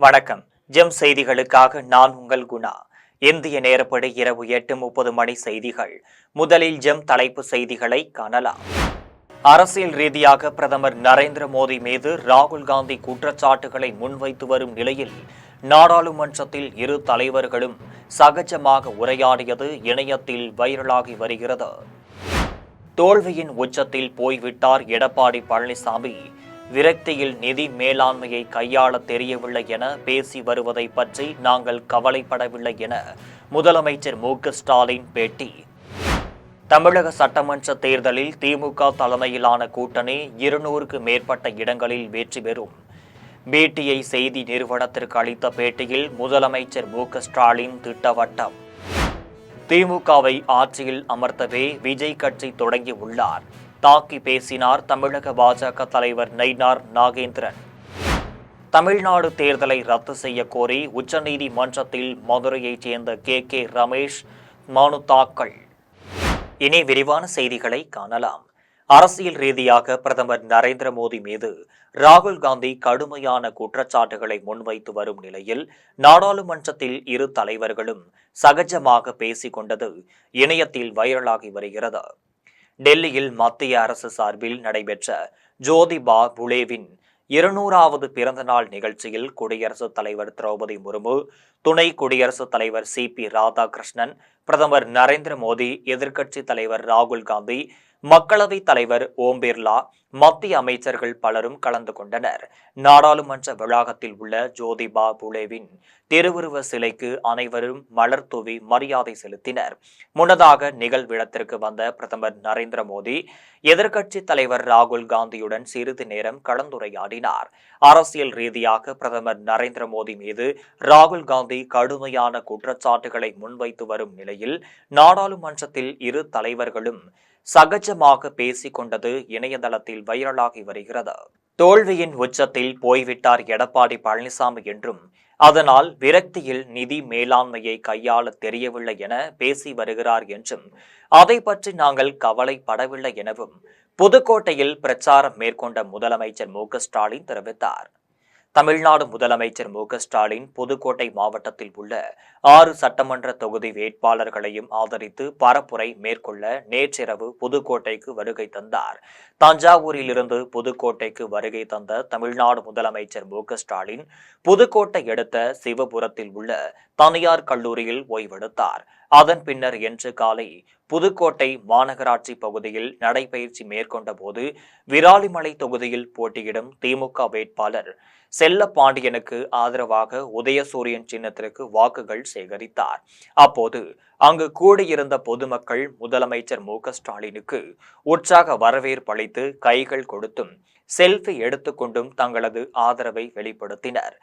வணக்கம். ஜெம் செய்திகளுக்காக நான் உங்கள் குணா. இந்திய நேரப்படி இரவு 8:30 மணி செய்திகள். முதலில் ஜெம் தலைப்பு செய்திகளை காணலாம். அரசியல் ரீதியாக பிரதமர் நரேந்திர மோடி மீது ராகுல் காந்தி குற்றச்சாட்டுகளை முன்வைத்து வரும் நிலையில் நாடாளுமன்றத்தில் இரு தலைவர்களும் சகஜமாக உரையாடியது இணையத்தில் வைரலாகி வருகிறது. தோல்வியின் உச்சத்தில் போய்விட்டார் எடப்பாடி பழனிசாமி. விரக்தியில் நிதி மேலாண்மையை கையாள தெரியவில்லை என பேசி வருவதை பற்றி நாங்கள் கவலைப்படவில்லை என முதலமைச்சர் மு.க.ஸ்டாலின் பேட்டி. தமிழக சட்டமன்ற தேர்தலில் திமுக தலைமையிலான கூட்டணி 200க்கு மேற்பட்ட இடங்களில் வெற்றி பெறும். பிடிஐ செய்தி நிறுவனத்திற்கு அளித்த பேட்டியில் முதலமைச்சர் மு.க.ஸ்டாலின் திட்டவட்டம். திமுகவை ஆட்சியில் அமர்த்தவே விஜய் கட்சி தொடங்கியுள்ளார். தாக்கி பேசினார் தமிழக பாஜக தலைவர் நயினார் நாகேந்திரன். தமிழ்நாடு தேர்தலை ரத்து செய்ய கோரி உச்சநீதிமன்றத்தில் மதுரையைச் சேர்ந்த கே ரமேஷ் மனு தாக்கல். இனி விரிவான செய்திகளை காணலாம். அரசியல் ரீதியாக பிரதமர் நரேந்திர மோடி மீது ராகுல் காந்தி கடுமையான குற்றச்சாட்டுகளை முன்வைத்து வரும் நிலையில் நாடாளுமன்றத்தில் இரு தலைவர்களும் சகஜமாக பேசிக் கொண்டது இணையத்தில் வைரலாகி வருகிறது. டெல்லியில் மத்திய அரசு சார்பில் நடைபெற்ற ஜோதிபா புலேவின் 200வது பிறந்த நாள் நிகழ்ச்சியில் குடியரசுத் தலைவர் திரௌபதி முர்மு, துணை குடியரசுத் தலைவர் சி.பி. ராதாகிருஷ்ணன், பிரதமர் நரேந்திர மோடி, எதிர்க்கட்சித் தலைவர் ராகுல் காந்தி, மக்களவைத் தலைவர் ஓம் பிர்லா, மத்திய அமைச்சர்கள் பலரும் கலந்து கொண்டனர். நாடாளுமன்ற வளாகத்தில் உள்ள ஜோதிபா புலேவின் திருவுருவ சிலைக்கு அனைவரும் மலர் தூவி மரியாதை செலுத்தினர். முன்னதாக நிகழ்விடத்திற்கு வந்த பிரதமர் நரேந்திர மோடி எதிர்க்கட்சித் தலைவர் ராகுல் காந்தியுடன் சிறிது நேரம் கலந்துரையாடினார். அரசியல் ரீதியாக பிரதமர் நரேந்திர மோடி மீது ராகுல் காந்தி கடுமையான குற்றச்சாட்டுகளை முன்வைத்து வரும் நிலையில் நாடாளுமன்றத்தில் இரு தலைவர்களும் சகஜமாக பேசிக் கொண்டது இணையதளத்தில் வைரலாகி வருகிறது. தோல்வியின் உச்சத்தில் போய்விட்டார் எடப்பாடி பழனிசாமி என்றும், அதனால் விரக்தியில் நிதி மேலாண்மையை கையாள தெரியவில்லை என பேசி வருகிறார் என்றும், அதை பற்றி நாங்கள் கவலைப்படவில்லை எனவும் புதுக்கோட்டையில் பிரச்சாரம் மேற்கொண்ட முதலமைச்சர் மு.க.ஸ்டாலின் தெரிவித்தார். தமிழ்நாடு முதலமைச்சர் மு.க.ஸ்டாலின் புதுக்கோட்டை மாவட்டத்தில் உள்ள 6 சட்டமன்ற தொகுதி வேட்பாளர்களையும் ஆதரித்து பரப்புரை மேற்கொள்ள நேற்றிரவு புதுக்கோட்டைக்கு வருகை தந்தார். தஞ்சாவூரிலிருந்து புதுக்கோட்டைக்கு வருகை தந்த தமிழ்நாடு முதலமைச்சர் மு.க.ஸ்டாலின் புதுக்கோட்டை அடுத்த சிவபுரத்தில் உள்ள தனியார் கல்லூரியில் ஓய்வெடுத்தார். அதன் பின்னர் இன்று காலை புதுக்கோட்டை மாநகராட்சி பகுதியில் நடைபயிற்சி மேற்கொண்ட போது விராலிமலை தொகுதியில் போட்டியிடும் திமுக வேட்பாளர் செல்லப்பாண்டியனுக்கு ஆதரவாக உதயசூரியன் சின்னத்திற்கு வாக்குகள் சேகரித்தார். அப்போது அங்கு கூடியிருந்த பொதுமக்கள் முதலமைச்சர் மு.க.ஸ்டாலினுக்கு உற்சாக வரவேற்பு அளித்து கைகள் கொடுத்தும் செல்ஃபி எடுத்துக்கொண்டும் தங்களது ஆதரவை வெளிப்படுத்தினர்.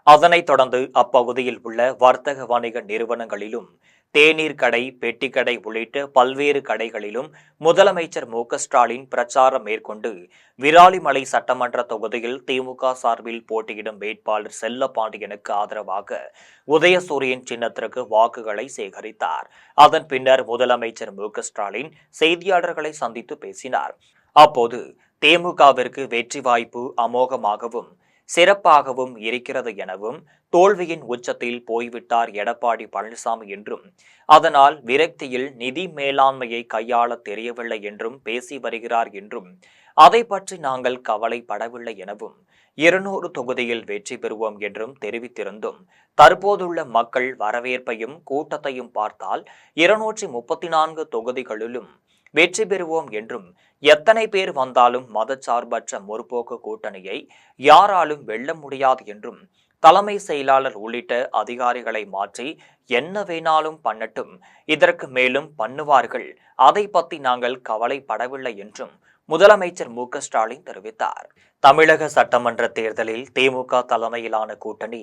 அதனைத் தொடர்ந்து அப்பகுதியில் உள்ள வர்த்தக வணிக நிறுவனங்களிலும் தேநீர் கடை, பெட்டிக்கடை உள்ளிட்ட பல்வேறு கடைகளிலும் முதலமைச்சர் மு.க.ஸ்டாலின் பிரச்சாரம் மேற்கொண்டு விராலிமலை சட்டமன்ற தொகுதியில் திமுக சார்பில் போட்டியிடும் வேட்பாளர் செல்லப்பாண்டியனுக்கு ஆதரவாக உதயசூரியன் சின்னத்திற்கு வாக்குகளை சேகரித்தார். அதன் பின்னர் முதலமைச்சர் மு.க.ஸ்டாலின் செய்தியாளர்களை சந்தித்து பேசினார். அப்போது திமுகவிற்கு வெற்றி வாய்ப்பு அமோகமாகவும் சிறப்பாகவும் இருக்கிறது எனவும், தோல்வியின் உச்சத்தில் போய்விட்டார் எடப்பாடி பழனிசாமி என்றும், அதனால் விரக்தியில் நிதி மேலாண்மையை கையாள தெரியவில்லை என்றும் பேசி வருகிறார் என்றும், அதை பற்றி நாங்கள் கவலைப்படவில்லை எனவும், 200 தொகுதியில் வெற்றி பெறுவோம் என்றும் தெரிவித்திருந்தும், தற்போதுள்ள மக்கள் வரவேற்பையும் கூட்டத்தையும் பார்த்தால் 234 தொகுதிகளிலும் வெற்றி பெறுவோம் என்றும், எத்தனை பேர் வந்தாலும் மதச்சார்பற்ற முற்போக்கு கூட்டணியை யாராலும் வெல்ல முடியாது என்றும், தலைமை செயலாளர் உள்ளிட்ட அதிகாரிகளை மாற்றி என்ன வேணாலும் பண்ணட்டும், இதற்கு மேலும் பண்ணுவார்கள், அதை பற்றி நாங்கள் கவலைப்படவில்லை என்றும் முதலமைச்சர் மு.க.ஸ்டாலின் தெரிவித்தார். தமிழக சட்டமன்ற தேர்தலில் திமுக தலைமையிலான கூட்டணி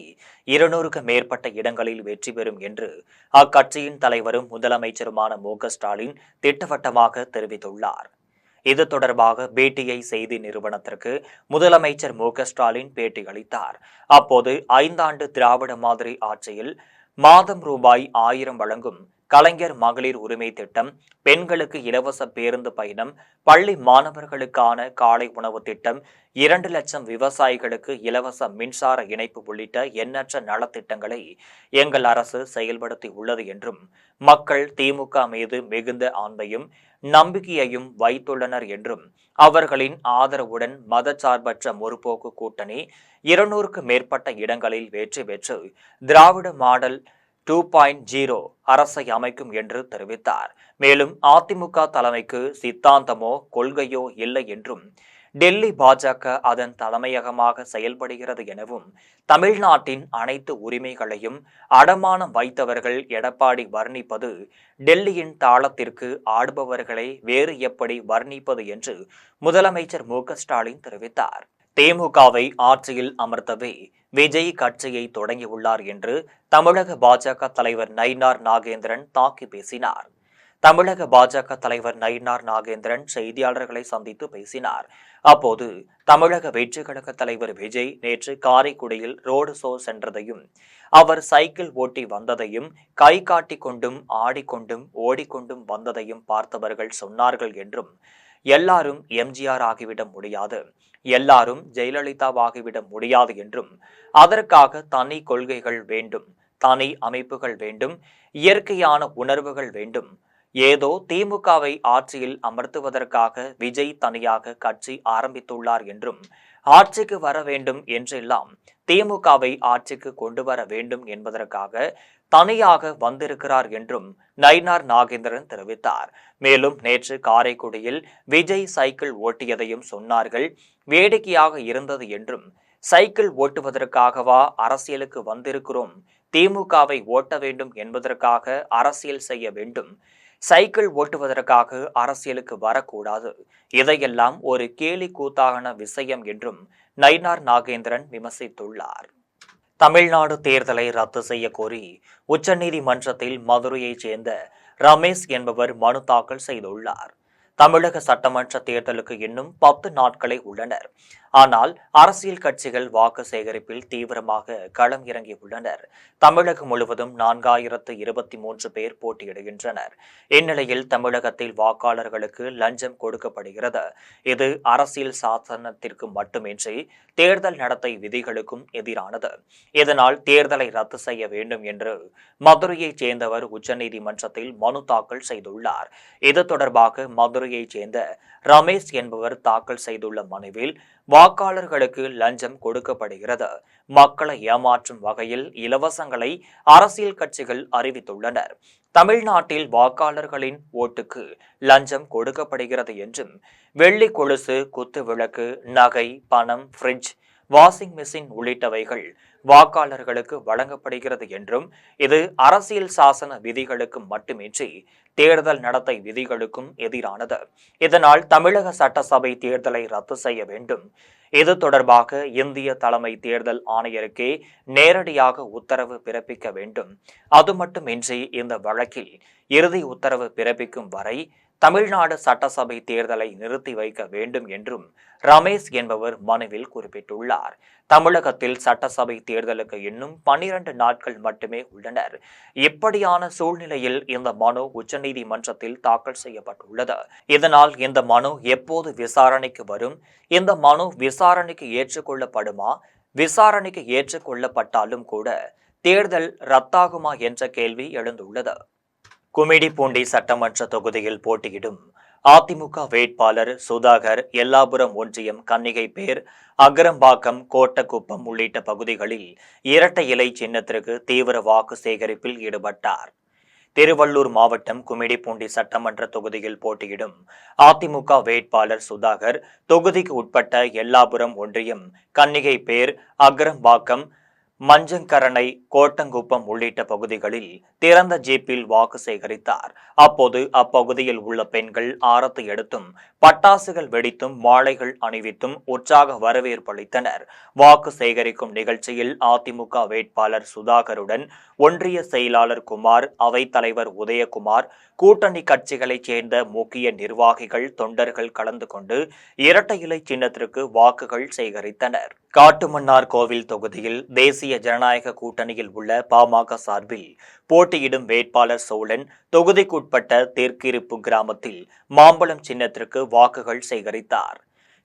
200க்கு மேற்பட்ட இடங்களில் வெற்றி பெறும் என்று அக்கட்சியின் தலைவரும் முதலமைச்சருமான மு.க.ஸ்டாலின் திட்டவட்டமாக தெரிவித்துள்ளார். இது தொடர்பாக பிடிஐ செய்தி நிறுவனத்திற்கு முதலமைச்சர் மு.க.ஸ்டாலின் பேட்டி அளித்தார். அப்போது 5 ஆண்டு திராவிட மாதிரி ஆட்சியில் மாதம் ரூபாய் 1000 வழங்கும் கலைஞர் மகளிர் உரிமை திட்டம், பெண்களுக்கு இலவச பேருந்து பயணம், பள்ளி மாணவர்களுக்கான காலை உணவு திட்டம், 2,00,000 விவசாயிகளுக்கு இலவச மின்சார இணைப்பு உள்ளிட்ட எண்ணற்ற நலத்திட்டங்களை எங்கள் அரசு செயல்படுத்தி உள்ளது என்றும், மக்கள் திமுக மீது மிகுந்த அன்பையும் நம்பிக்கையையும் வைத்துள்ளனர் என்றும், அவர்களின் ஆதரவுடன் மதச்சார்பற்ற முற்போக்கு கூட்டணி 200க்கு மேற்பட்ட இடங்களில் வெற்றி பெற்று திராவிட மாடல் 2.0 அரசை அமைக்கும் என்று தெரிவித்தார். மேலும் அதிமுக தலைமைக்கு சித்தாந்தமோ கொள்கையோ இல்லை என்றும், டெல்லி பாஜக அதன் தலைமையகமாக செயல்படுகிறது எனவும், தமிழ்நாட்டின் அனைத்து உரிமைகளையும் அடமானம் வைத்தவர்கள் எடப்பாடி வர்ணிப்பது டெல்லியின் தாளத்திற்கு ஆடுபவர்களை வேறு எப்படி வர்ணிப்பது என்று முதலமைச்சர் மு.க.ஸ்டாலின் தெரிவித்தார். திமுகவை ஆட்சியில் அமர்த்தவே விஜய் கட்சியை தொடங்கியுள்ளார் என்று தமிழக பாஜக தலைவர் நயினார் நாகேந்திரன் தாக்கி பேசினார். தமிழக பாஜக தலைவர் நயினார் நாகேந்திரன் செய்தியாளர்களை சந்தித்து பேசினார். அப்போது தமிழக வெற்றி கழக தலைவர் விஜய் நேற்று காரைக்குடியில் ரோடு ஷோ சென்றதையும், அவர் சைக்கிள் ஓட்டி வந்ததையும், கை காட்டி கொண்டும் ஆடிக்கொண்டும் ஓடிக்கொண்டும் வந்ததையும் பார்த்தவர்கள் சொன்னார்கள் என்றும், எல்லாரும் எம்ஜிஆர் ஆகிவிட முடியாது, எல்லாரும் ஜெயலலிதாவாகிவிட முடியாது என்றும், அதற்காக தனி கொள்கைகள் வேண்டும், தனி அமைப்புகள் வேண்டும், இயற்கையான உணர்வுகள் வேண்டும், ஏதோ திமுகவை ஆட்சியில் அமர்த்துவதற்காக விஜய் தனியாக கட்சி ஆரம்பித்துள்ளார் என்றும், ஆட்சிக்கு வர வேண்டும் என்றெல்லாம் திமுகவை ஆட்சிக்கு கொண்டு வர வேண்டும் என்பதற்காக தனியாக வந்திருக்கிறார் என்றும் நயினார் நாகேந்திரன் தெரிவித்தார். மேலும் நேற்று காரைக்குடியில் விஜய் சைக்கிள் ஓட்டியதையும் சொன்னார்கள். வேடிக்கையாக இருந்தது என்றும், சைக்கிள் ஓட்டுவதற்காகவா அரசியலுக்கு வந்திருக்கிறோம், திமுகவை ஓட்ட வேண்டும் என்பதற்காக அரசியல் செய்ய வேண்டும், சைக்கிள் ஓட்டுவதற்காக அரசியலுக்கு வரக்கூடாது, இதையெல்லாம் ஒரு கேலி கூத்தான விஷயம் என்றும் நயினார் நாகேந்திரன் விமர்சித்துள்ளார். தமிழ்நாடு தேர்தலை ரத்து செய்ய கோரி உச்சநீதிமன்றத்தில் மதுரையைச் சேர்ந்த ரமேஷ் என்பவர் மனு தாக்கல் செய்துள்ளார். தமிழக சட்டமன்ற தேர்தலுக்கு இன்னும் 10 நாட்களே உள்ளனர். ஆனால் அரசியல் கட்சிகள் வாக்கு சேகரிப்பில் தீவிரமாக களம் இறங்கியுள்ளனர். தமிழகம் முழுவதும் 4023 பேர் போட்டியிடுகின்றனர். இந்நிலையில் தமிழகத்தில் வாக்காளர்களுக்கு லஞ்சம் கொடுக்கப்படுகிறது. இது அரசியல் சாசனத்திற்கு மட்டுமின்றி தேர்தல் நடத்தை விதிகளுக்கும் எதிரானது. இதனால் தேர்தலை ரத்து செய்ய வேண்டும் என்று மதுரையைச் சேர்ந்தவர் உச்சநீதிமன்றத்தில் மனு தாக்கல் செய்துள்ளார். இது தொடர்பாக மதுரையைச் சேர்ந்த ரமேஷ் என்பவர் தாக்கல் செய்துள்ள மனுவில், வாக்காளர்களுக்கு லஞ்சம் கொடுக்கப்படுகிறது, மக்களை ஏமாற்றும் வகையில் இலவசங்களை அரசியல் கட்சிகள் அறிவித்துள்ளனர், தமிழ்நாட்டில் வாக்காளர்களின் ஓட்டுக்கு லஞ்சம் கொடுக்கப்படுகிறது என்றும், வெள்ளி கொலுசு, குத்து விளக்கு, நகை, பணம், ஃப்ரிட்ஜ், வாஷிங் மிஷின் உள்ளிட்டவைகள் வாக்காளர்களுக்கு வழங்கப்படுகிறது என்றும், இது அரசியல் சாசன விதிகளுக்கு மட்டுமின்றி தேர்தல் நடத்தை விதிகளுக்கும் எதிரானது. இதனால் தமிழக சட்டசபை தேர்தலை ரத்து செய்ய வேண்டும். இது தொடர்பாக இந்திய தலைமை தேர்தல் ஆணையருக்கே நேரடியாக உத்தரவு பிறப்பிக்க வேண்டும். அது மட்டுமின்றி இந்த வழக்கில் இறுதி உத்தரவு பிறப்பிக்கும் வரை தமிழ்நாடு சட்டசபை தேர்தலை நிறுத்தி வைக்க வேண்டும் என்றும் ரமேஷ் என்பவர் மனுவில் குறிப்பிட்டுள்ளார். தமிழகத்தில் சட்டசபை தேர்தலுக்கு இன்னும் 12 நாட்கள் மட்டுமே உள்ளனர். இப்படியான சூழ்நிலையில் இந்த மனு உச்சநீதிமன்றத்தில் தாக்கல் செய்யப்பட்டுள்ளது. இதனால் இந்த மனு எப்போது விசாரணைக்கு வரும்? இந்த மனு விசாரணைக்கு ஏற்றுக்கொள்ளப்படுமா? விசாரணைக்கு ஏற்றுக்கொள்ளப்பட்டாலும் கூட தேர்தல் ரத்தாகுமா என்ற கேள்வி எழுந்துள்ளது. கும்மிடிப்பூண்டி சட்டமன்ற தொகுதியில் போட்டியிடும் அதிமுக வேட்பாளர் சுதாகர் எல்லாபுரம் ஒன்றியம் கன்னிகைப்பேர், அகரம்பாக்கம், கோட்டக்குப்பம் உள்ளிட்ட பகுதிகளில் இரட்டை இலை சின்னத்திற்கு தீவிர வாக்கு சேகரிப்பில் ஈடுபட்டார். திருவள்ளூர் மாவட்டம் கும்மிடிப்பூண்டி சட்டமன்ற தொகுதியில் போட்டியிடும் அதிமுக வேட்பாளர் சுதாகர் தொகுதிக்கு உட்பட்ட எல்லாபுரம் ஒன்றியம் கன்னிகைப்பேர், அகரம்பாக்கம், மஞ்சங்கரணை, கோட்டங்குப்பம் உள்ளிட்ட பகுதிகளில் திறந்த ஜீப்பில் வாக்கு சேகரித்தார். அப்போது அப்பகுதியில் உள்ள பெண்கள் ஆரத்தி எடுத்தும் பட்டாசுகள் வெடித்தும் மாலைகள் அணிவித்தும் உற்சாக வரவேற்பளித்தனர். வாக்கு சேகரிக்கும் நிகழ்ச்சியில் அதிமுக வேட்பாளர் சுதாகருடன் ஒன்றிய செயலாளர் குமார், அவைத்தலைவர் உதயகுமார், கூட்டணி கட்சிகளைச் சேர்ந்த முக்கிய நிர்வாகிகள், தொண்டர்கள் கலந்து கொண்டு இரட்டை இலை சின்னத்திற்கு வாக்குகள் சேகரித்தனர். காட்டுமன்னார் கோவில் தொகுதியில் தேசிய ஜனநாயக கூட்டணியில் உள்ள பாமக சார்பில் போட்டியிடும் வேட்பாளர் சோழன் தொகுதிக்குட்பட்ட தெற்கிருப்பு கிராமத்தில் மாம்பழம் சின்னத்திற்கு வாக்குகள் சேகரித்தார்.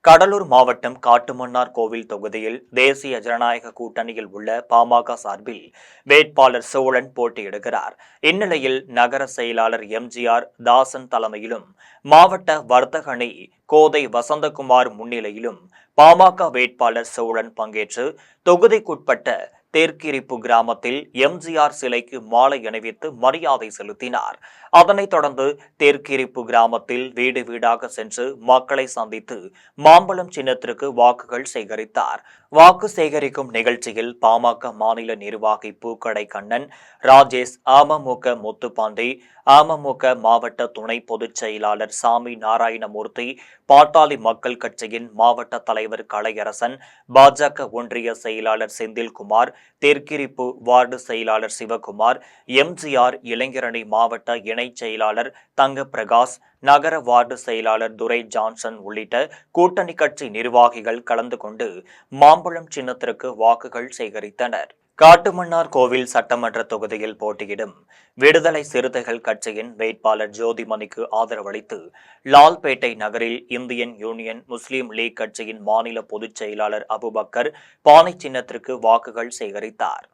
கடலூர் மாவட்டம் காட்டுமன்னார் கோவில் தொகுதியில் தேசிய ஜனநாயக கூட்டணியில் உள்ள பாமக சார்பில் வேட்பாளர் சோழன் போட்டியிடுகிறார். இந்நிலையில் நகர செயலாளர் எம்ஜிஆர் தாசன் தலைமையிலும் மாவட்ட வர்த்தக அணி கோதை வசந்தகுமார் முன்னிலையிலும் பாமக வேட்பாளர் சோழன் பங்கேற்று தொகுதிக்குட்பட்ட தெற்கிரிப்பு கிராமத்தில் எம்ஜிஆர் சிலைக்கு மாலை அணிவித்து மரியாதை செலுத்தினார். அதனைத் தொடர்ந்து தெற்கிரிப்பு கிராமத்தில் வீடு வீடாக சென்று மக்களை சந்தித்து மாம்பழம் சின்னத்திற்கு வாக்குகள் சேகரித்தார். வாக்கு சேகரிக்கும் நிகழ்ச்சியில் பாமக மாநில நிர்வாகி பூக்கடை கண்ணன், ராஜேஷ், அமமுக முத்துப்பாண்டி, அமமுக மாவட்ட துணை பொதுச் செயலாளர் சாமி நாராயணமூர்த்தி, பாட்டாளி மக்கள் கட்சியின் மாவட்ட தலைவர் கலையரசன், பாஜக ஒன்றிய செயலாளர் செந்தில்குமார், தெற்கிரிப்பு வார்டு செயலாளர் சிவகுமார், எம்ஜிஆர் இளைஞரணி மாவட்ட இணைச் செயலாளர் தங்க பிரகாஷ், நகர வார்டு செயலாளர் துரை ஜான்சன் உள்ளிட்ட கூட்டணி கட்சி நிர்வாகிகள் கலந்து கொண்டு மாம்பழம் சின்னத்திற்கு வாக்குகள் சேகரித்தனர். காட்டுமன்னார் கோவில் சட்டமன்ற தொகுதியில் போட்டியிடும் விடுதலை சிறுத்தைகள் கட்சியின் வேட்பாளர் ஜோதிமணிக்கு ஆதரவளித்து லால்பேட்டை நகரில் இந்தியன் யூனியன் முஸ்லீம் லீக் கட்சியின் மாநில பொதுச் செயலாளர் அபுபக்கர் பானை சின்னத்திற்கு வாக்குகள் சேகரித்தார்.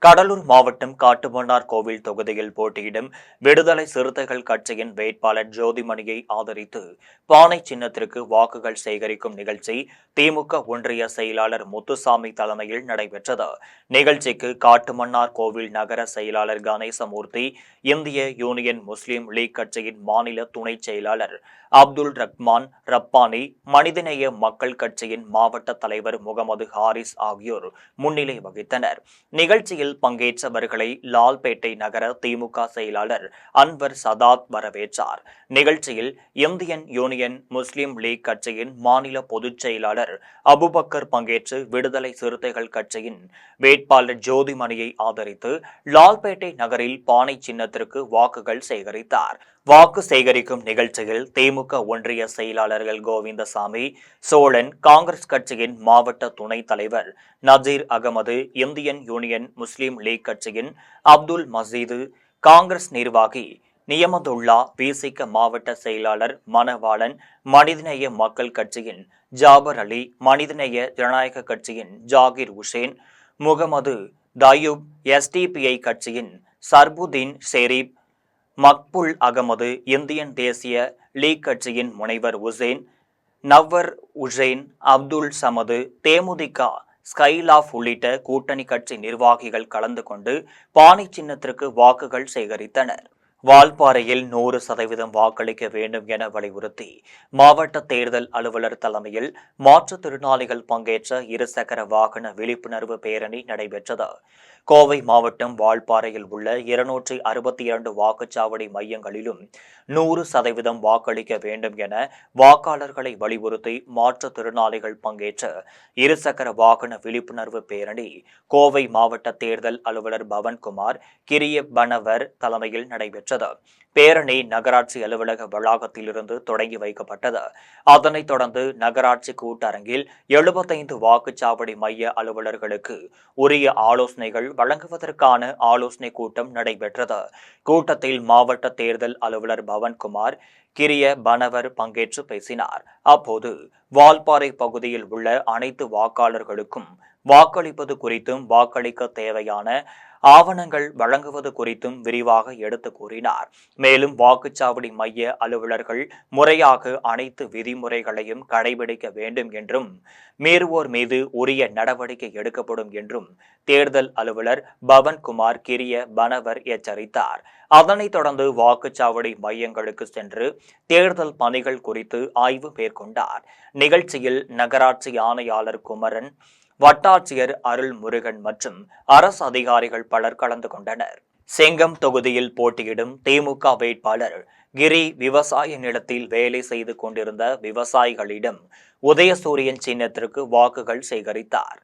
கடலூர் மாவட்டம் காட்டுமன்னார் கோவில் தொகுதியில் போட்டியிடும் விடுதலை சிறுத்தைகள் கட்சியின் வேட்பாளர் ஜோதிமணியை ஆதரித்து பானை சின்னத்திற்கு வாக்குகள் சேகரிக்கும் நிகழ்ச்சி திமுக ஒன்றிய செயலாளர் முத்துசாமி தலைமையில் நடைபெற்றது. நிகழ்ச்சிக்கு காட்டுமன்னார் கோவில் நகர செயலாளர் கணேசமூர்த்தி, இந்திய யூனியன் முஸ்லீம் லீக் கட்சியின் மாநில துணை செயலாளர் அப்துல் ரஹ்மான் ரப்பானி, மனிதநேய மக்கள் கட்சியின் மாவட்ட தலைவர் முகமது ஹாரிஸ் ஆகியோர் முன்னிலை வகித்தனர். நிகழ்ச்சியில் பங்கேற்றவர்களை லால்பேட்டை நகர திமுக செயலாளர் அன்வர் சதாத் வரவேற்றார். நிகழ்ச்சியில் இந்தியன் யூனியன் முஸ்லீம் லீக் கட்சியின் மாநில பொதுச் செயலாளர் அபுபக்கர் பங்கேற்று விடுதலை சிறுத்தைகள் கட்சியின் வேட்பாளர் ஜோதிமணியை ஆதரித்து லால்பேட்டை நகரில் பானை சின்னத்திற்கு வாக்குகள் சேகரித்தார். வாக்கு சேகரிக்கும் நிகழ்ச்சியில் திமுக ஒன்றிய செயலாளர்கள் கோவிந்தசாமி, சோழன், காங்கிரஸ் கட்சியின் மாவட்ட துணைத் தலைவர் நஜீர் அகமது, இந்தியன் யூனியன் முஸ்லீம் லீக் கட்சியின் அப்துல் மசீது, காங்கிரஸ் நிர்வாகி நியமதுல்லா, விசிக மாவட்ட செயலாளர் மணவாளன், மனிதநேய மக்கள் கட்சியின் ஜாபர் அலி, மனிதநேய ஜனநாயக கட்சியின் ஜாகிர் உசேன், முகமது தயூப், எஸ்டிபிஐ கட்சியின் சர்புதீன் ஷெரீப், மக்புல் அகமது, இந்தியன் தேசிய லீக் கட்சியின் முனைவர் உசேன், நவ்வர் உசேன், அப்துல் சமது, தேமுதிக ஸ்கைலாப் உள்ளிட்ட கூட்டணி கட்சி நிர்வாகிகள் கலந்து கொண்டு பானை சின்னத்திற்கு வாக்குகள் சேகரித்தனர். வால்பாறையில் 100% வாக்களிக்க வேண்டும் என வலியுறுத்தி மாவட்ட தேர்தல் அலுவலர் தலைமையில் மாற்றுத்திறனாளிகள் பங்கேற்ற இருசக்கர வாகன விழிப்புணர்வு பேரணி நடைபெற்றது. கோவை மாவட்டம் வால்பாறையில் உள்ள 262 வாக்குச்சாவடி மையங்களிலும் 100% வாக்களிக்க வேண்டும் என வாக்காளர்களை வலியுறுத்தி மாற்றுத்திறனாளிகள் பங்கேற்ற இருசக்கர வாகன விழிப்புணர்வு பேரணி கோவை மாவட்ட தேர்தல் அலுவலர் பவன்குமார் கிரியபனவர் தலைமையில் நடைபெற்றது. பேரணி நகராட்சி அலுவலக வளாகத்திலிருந்து தொடங்கி வைக்கப்பட்டது. அதனைத் தொடர்ந்து நகராட்சி கூட்டரங்கில் 75 வாக்குச்சாவடி மைய அலுவலர்களுக்கு உரிய ஆலோசனைகள் வழங்குவதற்கான ஆலோசனை கூட்டம் நடைபெற்றது. கூட்டத்தில் மாவட்ட தேர்தல் அலுவலர் பவன்குமார் கிரியபனவர் பங்கேற்று பேசினார். அப்போது வால்பாறை பகுதியில் உள்ள அனைத்து வாக்காளர்களுக்கும் வாக்களிப்பது குறித்தும் வாக்களிக்க தேவையான ஆவணங்கள் வழங்குவது குறித்தும் விரிவாக எடுத்து கூறினார். மேலும் வாக்குச்சாவடி மைய அலுவலர்கள் முறையாக அனைத்து விதிமுறைகளையும் கடைபிடிக்க வேண்டும் என்றும் மீறுவோர் மீது உரிய நடவடிக்கை எடுக்கப்படும் என்றும் தேர்தல் அலுவலர் பவன்குமார் கிரியபனவர் எச்சரித்தார். அதனைத் தொடர்ந்து வாக்குச்சாவடி மையங்களுக்கு சென்று தேர்தல் பணிகள் குறித்து ஆய்வு மேற்கொண்டார். நிகழ்ச்சியில் நகராட்சி ஆணையாளர் குமரன், வட்டாட்சியர் அருள்முருகன் மற்றும் அரசு அதிகாரிகள் பலர் கலந்து கொண்டனர். செங்கம் தொகுதியில் போட்டியிடும் திமுக வேட்பாளர் கிரி விவசாய நிலத்தில் வேலை செய்து கொண்டிருந்த விவசாயிகளிடம் உதயசூரியன் சின்னத்திற்கு வாக்குகள் சேகரித்தார்.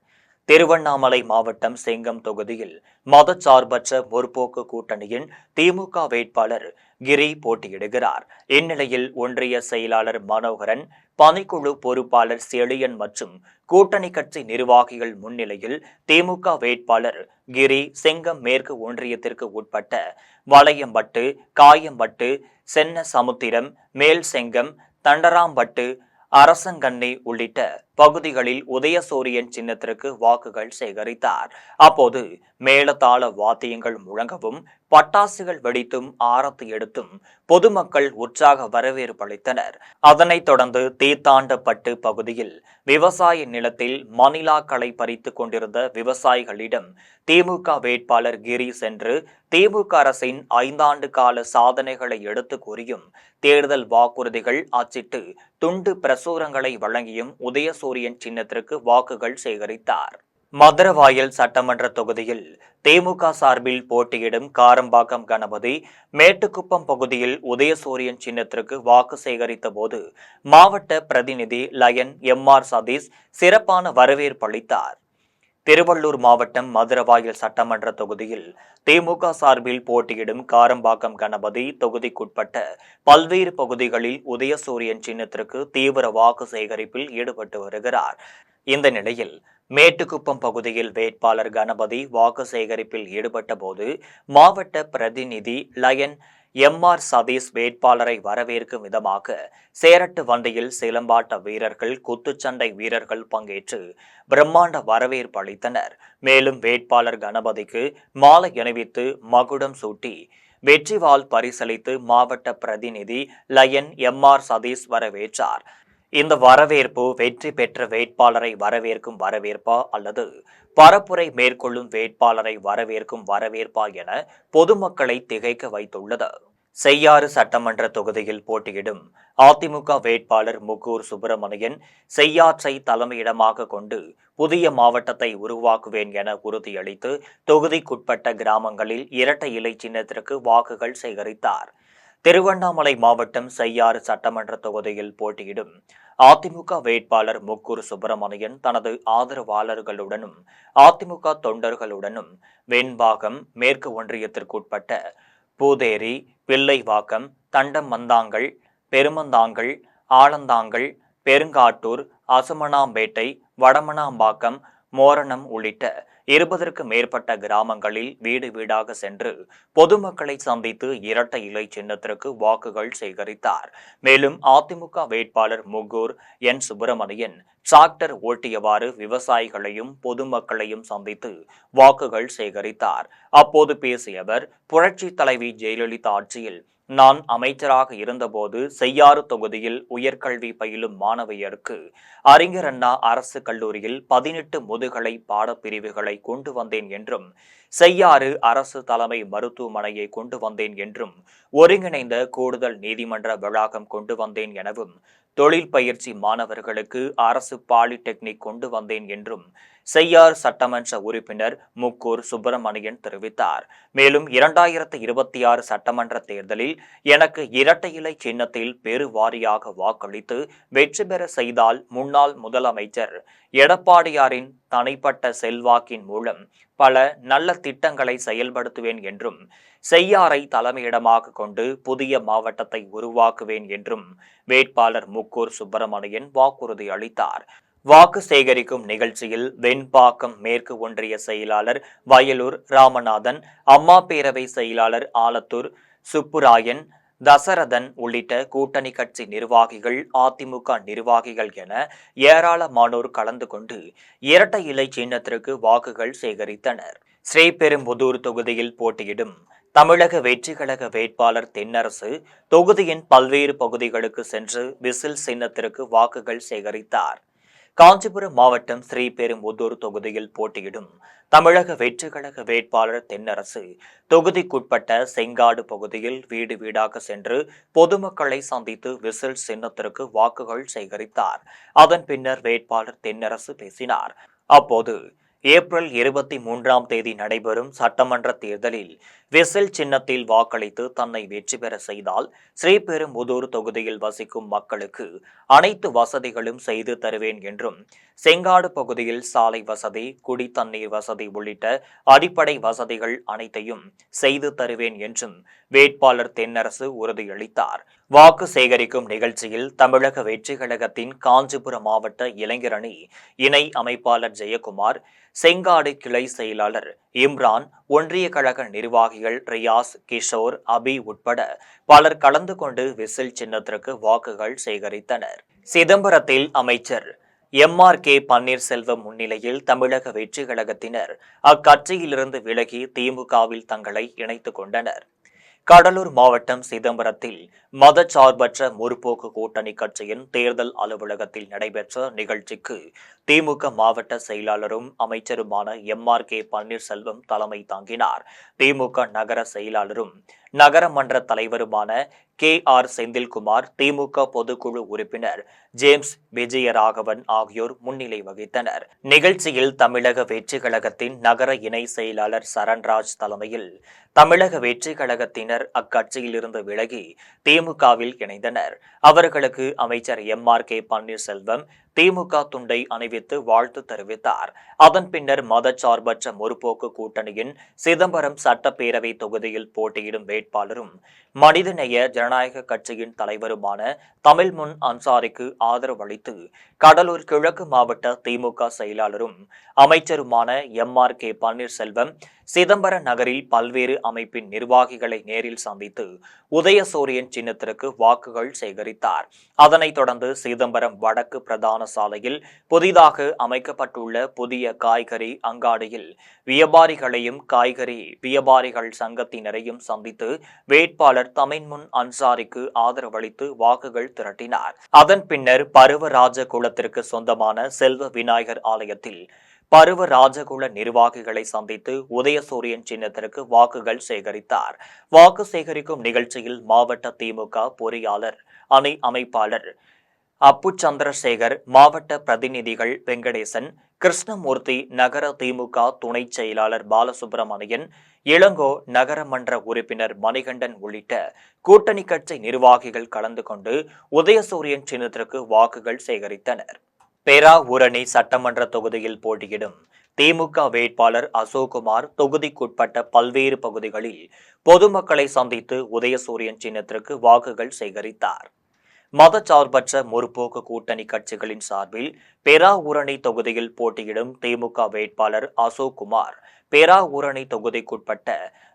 திருவண்ணாமலை மாவட்டம் செங்கம் தொகுதியில் மதச்சார்பற்ற முற்போக்கு கூட்டணியின் திமுக வேட்பாளர் கிரி போட்டியிடுகிறார். இந்நிலையில் ஒன்றிய செயலாளர் மனோகரன், பணிக்குழு பொறுப்பாளர் செழியன் மற்றும் கூட்டணி கட்சி நிர்வாகிகள் முன்னிலையில் திமுக வேட்பாளர் கிரி செங்கம் மேற்கு ஒன்றியத்திற்கு உட்பட்ட வளையம்பட்டு, காயம்பட்டு, சென்னசமுத்திரம், மேல் செங்கம், தண்டராம்பட்டு, அரசங்கண்ணி உள்ளிட்ட பகுதிகளில் உதயசூரியன் சின்னத்திற்கு வாக்குகள் சேகரித்தார். அப்போது மேளதாள வாத்தியங்கள் முழங்கவும், பட்டாசுகள் வெடித்தும், ஆரத்தி எடுத்தும் பொதுமக்கள் உற்சாக வரவேற்பு அளித்தனர். அதனைத் தொடர்ந்து தீத்தாண்டப்பட்டு பகுதியில் விவசாய நிலத்தில் மணிலாக்களை பறித்துக் கொண்டிருந்த விவசாயிகளிடம் திமுக வேட்பாளர் கிரி சென்று திமுக அரசின் 5 ஆண்டு கால சாதனைகளை எடுத்து கூறியும், தேர்தல் வாக்குறுதிகள் அச்சிட்டு துண்டு பிரசுரங்களை வழங்கியும் உதயசூரியன் சின்னத்திற்கு வாக்குகள் சேகரித்தார். மதுரவாயல் சட்டமன்ற தொகுதியில் திமுக சார்பில் போட்டியிடும் காரம்பாக்கம் கணபதி மேட்டுக்குப்பம் பகுதியில் உதயசூரியன் சின்னத்திற்கு வாக்கு சேகரித்த போது மாவட்ட பிரதிநிதி லயன் எம்.ஆர். சதீஷ் சிறப்பான வரவேற்பு அளித்தார். திருவள்ளூர் மாவட்டம் மதுரவாயல் சட்டமன்ற தொகுதியில் திமுக சார்பில் போட்டியிடும் காரம்பாக்கம் கணபதி தொகுதிக்குட்பட்ட பல்வேறு பகுதிகளில் உதயசூரியன் சின்னத்திற்கு தீவிர வாக்கு சேகரிப்பில் ஈடுபட்டு வருகிறார். இந்த நிலையில் மேட்டுக்குப்பம் பகுதியில் வேட்பாளர் கணபதி வாக்கு சேகரிப்பில் ஈடுபட்ட போது மாவட்ட பிரதிநிதி லயன் எம்.ஆர். சதீஷ் வேட்பாளரை வரவேற்கும் விதமாக சேரட்டு வண்டியில் சிலம்பாட்ட வீரர்கள், குத்துச்சண்டை வீரர்கள் பங்கேற்று பிரம்மாண்ட வரவேற்பு அளித்தனர். மேலும் வேட்பாளர் கணபதிக்கு மாலை அணிவித்து மகுடம் சூட்டி வெற்றிவால் பரிசளித்து மாவட்ட பிரதிநிதி லயன் எம்.ஆர். சதீஷ் வரவேற்றார். இந்த வரவேற்பு வெற்றி பெற்ற வேட்பாளரை வரவேற்கும் வரவேற்பா அல்லது பரப்புரை மேற்கொள்ளும் வேட்பாளரை வரவேற்கும் வரவேற்பா என பொதுமக்களை திகைக்க வைத்துள்ளது. செய்யாறு சட்டமன்ற தொகுதியில் போட்டியிடும் அதிமுக வேட்பாளர் முக்கூர் சுப்பிரமணியன் செய்யாற்றை தலைமையிடமாக கொண்டு புதிய மாவட்டத்தை உருவாக்குவேன் என உறுதியளித்து தொகுதிக்குட்பட்ட கிராமங்களில் இரட்டை இலை சின்னத்திற்கு வாக்குகள் சேகரித்தார். திருவண்ணாமலை மாவட்டம் செய்யாறு சட்டமன்ற தொகுதியில் போட்டியிடும் அதிமுக வேட்பாளர் முக்கூர் சுப்பிரமணியன் தனது ஆதரவாளர்களுடனும் அதிமுக தொண்டர்களுடனும் வெண்பாகம் மேற்கு ஒன்றியத்திற்குட்பட்ட பூதேரி, பிள்ளைவாக்கம், தண்டமந்தாங்கல், பெருமந்தாங்கல், ஆலந்தாங்கல், பெருங்காட்டூர், அசமனாம்பேட்டை, வடமனாம்பாக்கம், மோரணம் உள்ளிட்ட 20க்கும் மேற்பட்ட கிராமங்களில் வீடு வீடாக சென்று பொதுமக்களை சந்தித்து இரட்டை இலை சின்னத்திற்கு வாக்குகள் சேகரித்தார். மேலும் அதிமுக வேட்பாளர் முக்கூர் என். சுப்பிரமணியன் டிராக்டர் ஓட்டியவாறு விவசாயிகளையும் பொதுமக்களையும் சந்தித்து வாக்குகள் சேகரித்தார். அப்போது பேசிய அவர், புரட்சி தலைவி ஜெயலலிதா ஆட்சியில் நான் அமைச்சராக இருந்தபோது செய்யாறு தொகுதியில் உயர்கல்வி பயிலும் மாணவியருக்கு அறிஞர் அண்ணா அரசு கல்லூரியில் 18 முதுகலை பாடப்பிரிவுகளை கொண்டு வந்தேன் என்றும், செய்யாறு அரசு தலைமை மருத்துவமனையை கொண்டு வந்தேன் என்றும், ஒருங்கிணைந்த கூடுதல் நீதிமன்ற வளாகம் கொண்டு வந்தேன் எனவும், தொழில் பயிற்சி மாணவர்களுக்கு அரசு பாலிடெக்னிக் கொண்டு வந்தேன் என்றும் செய்யாறு சட்டமன்ற உறுப்பினர் முக்கூர் சுப்பிரமணியன் தெரிவித்தார். மேலும் 2026 சட்டமன்ற தேர்தலில் எனக்கு இரட்டை இலை சின்னத்தில் பெருவாரியாக வாக்களித்து வெற்றி பெற செய்தால் முன்னாள் முதலமைச்சர் எடப்பாடியாரின் தனிப்பட்ட செல்வாக்கின் மூலம் பல நல்ல திட்டங்களை செயல்படுத்துவேன் என்றும், செய்யாறை தலைமையிடமாக கொண்டு புதிய மாவட்டத்தை உருவாக்குவேன் என்றும் வேட்பாளர் முக்கூர் சுப்பிரமணியன் வாக்குறுதி அளித்தார். வாக்கு சேகரிக்கும் நிகழ்ச்சியில் வெண்பாக்கம் மேற்கு ஒன்றிய செயலாளர் வயலூர் ராமநாதன், அம்மா பேரவை செயலாளர் ஆலத்தூர் சுப்புராயன், தசரதன் உள்ளிட்ட கூட்டணி கட்சி நிர்வாகிகள், அதிமுக நிர்வாகிகள் என ஏராளமானோர் கலந்து கொண்டு இரட்டை இலை சின்னத்திற்கு வாக்குகள் சேகரித்தனர். ஸ்ரீபெரும்புதூர் தொகுதியில் போட்டியிடும் தமிழக வெற்றிக்கழக வேட்பாளர் தென்னரசு தொகுதியின் பல்வேறு பகுதிகளுக்கு சென்று விசில் சின்னத்திற்கு வாக்குகள் சேகரித்தார். காஞ்சிபுரம் மாவட்டம் ஸ்ரீபெரும்புதூர் தொகுதியில் போட்டியிடும் தமிழக வெற்றிக்கழக வேட்பாளர் தென்னரசு தொகுதிக்குட்பட்ட செங்காடு பகுதியில் வீடு வீடாக சென்று பொதுமக்களை சந்தித்து விசில் சின்னத்திற்கு வாக்குகள் சேகரித்தார். அதன் பின்னர் வேட்பாளர் தென்னரசு பேசினார். அப்போது ஏப்ரல் 23ஆம் தேதி நடைபெறும் சட்டமன்ற தேர்தலில் விசில் சின்னத்தில் வாக்களித்து தன்னை வெற்றி பெற செய்தால் ஸ்ரீபெரும்புதூர் தொகுதியில் வசிக்கும் மக்களுக்கு அனைத்து வசதிகளும் செய்து தருவேன் என்றும், செங்காடு பகுதியில் சாலை வசதி, குடி தண்ணீர் வசதி உள்ளிட்ட அடிப்படை வசதிகள் அனைத்தையும் செய்து தருவேன் என்றும் வேட்பாளர் தென்னரசு உறுதியளித்தார். வாக்கு சேகரிக்கும் நிகழ்ச்சியில் தமிழக வெற்றி கழகத்தின் காஞ்சிபுரம் மாவட்ட இளைஞரணி இணை அமைப்பாளர் ஜெயக்குமார், செங்காடு கிளை செயலாளர் இம்ரான், ஒன்றிய கழக நிர்வாகிகள் ரியாஸ், கிஷோர், அபி உட்பட பலர் கலந்து கொண்டு விசில் சின்னத்திற்கு வாக்குகள் சேகரித்தனர். சிதம்பரத்தில் அமைச்சர் எம்.ஆர்.கே. பன்னீர்செல்வம் முன்னிலையில் தமிழக வெற்றி கழகத்தினர் அக்கட்சியிலிருந்து விலகி திமுகவில் தங்களை இணைத்துக் கொண்டனர். கடலூர் மாவட்டம் சிதம்பரத்தில் மதச்சார்பற்ற முற்போக்கு கூட்டணி கட்சியின் தேர்தல் அலுவலகத்தில் நடைபெற்ற நிகழ்ச்சிக்கு திமுக மாவட்ட செயலாளரும் அமைச்சருமான எம்.ஆர்.கே. பன்னீர்செல்வம் தலைமை தாங்கினார். திமுக நகர செயலாளரும் நகரமன்ற தலைவருமான கே.ஆர். செந்தில்குமார், திமுக பொதுக்குழு உறுப்பினர் ஜேம்ஸ் விஜயராகவன் ஆகியோர் முன்னிலை வகித்தனர். நிகழ்ச்சியில் தமிழக வெற்றி கழகத்தின் நகர இணை செயலாளர் சரண்ராஜ் தலைமையில் தமிழக வெற்றி கழகத்தினர் அக்கட்சியிலிருந்து விலகி திமுகவில் இணைந்தனர். அவர்களுக்கு அமைச்சர் எம்.ஆர்.கே. பன்னீர்செல்வம் திமுக துண்டை அணிவித்து வாழ்த்து தெரிவித்தார். அதன் பின்னர் மதச்சார்பற்ற முற்போக்கு கூட்டணியின் சிதம்பரம் சட்டப்பேரவை தொகுதியில் போட்டியிடும் வேட்பாளரும் மனிதநேய ஜனநாயக கட்சியின் தலைவருமான தமிழ்முன் அன்சாரிக்கு ஆதரவு அளித்து கடலூர் கிழக்கு மாவட்ட திமுக செயலாளரும் அமைச்சருமான எம்.ஆர்.கே. பன்னீர்செல்வம் சிதம்பர நகரில் பல்வேறு அமைப்பின் நிர்வாகிகளை நேரில் சந்தித்து உதயசூரியன் சின்னத்திற்கு வாக்குகள் சேகரித்தார். அதனைத் தொடர்ந்து சிதம்பரம் வடக்கு பிரதான சாலையில் புதிதாக அமைக்கப்பட்டுள்ள புதிய காய்கறி அங்காடியில் வியாபாரிகளையும் காய்கறி வியாபாரிகள் சங்கத்தினரையும் சந்தித்து வேட்பாளர் தமிழ்முன் அன்சாரிக்கு ஆதரவளித்து வாக்குகள் திரட்டினார். அதன் பின்னர் பருவ ராஜகுலத்திற்கு சொந்தமான செல்வ விநாயகர் ஆலயத்தில் பருவ ராஜகுல நிர்வாகிகளை சந்தித்து உதயசூரியன் சின்னத்திற்கு வாக்குகள் சேகரித்தார். வாக்கு சேகரிக்கும் நிகழ்ச்சியில் மாவட்ட திமுக பொறியாளர் அணி அமைப்பாளர் அப்பு சந்திரசேகர், மாவட்ட பிரதிநிதிகள் வெங்கடேசன், கிருஷ்ணமூர்த்தி, நகர திமுக துணை செயலாளர் பாலசுப்பிரமணியன், இளங்கோ, நகரமன்ற உறுப்பினர் மணிகண்டன் உள்ளிட்ட கூட்டணி கட்சி நிர்வாகிகள் கலந்து கொண்டு உதயசூரியன் சின்னத்திற்கு வாக்குகள் சேகரித்தனர். பேராவூரணி சட்டமன்ற தொகுதியில் போட்டியிடும் திமுக வேட்பாளர் அசோக்குமார் தொகுதிக்குட்பட்ட பல்வேறு பகுதிகளில் பொதுமக்களை சந்தித்து உதயசூரியன் சின்னத்திற்கு வாக்குகள் சேகரித்தார். மதச்சார்பற்ற முற்போக்கு கூட்டணி கட்சிகளின் சார்பில் பேராவூரணி தொகுதியில் போட்டியிடும் திமுக வேட்பாளர் அசோக்குமார் பேராவூரணி தொகுதிக்குட்பட்ட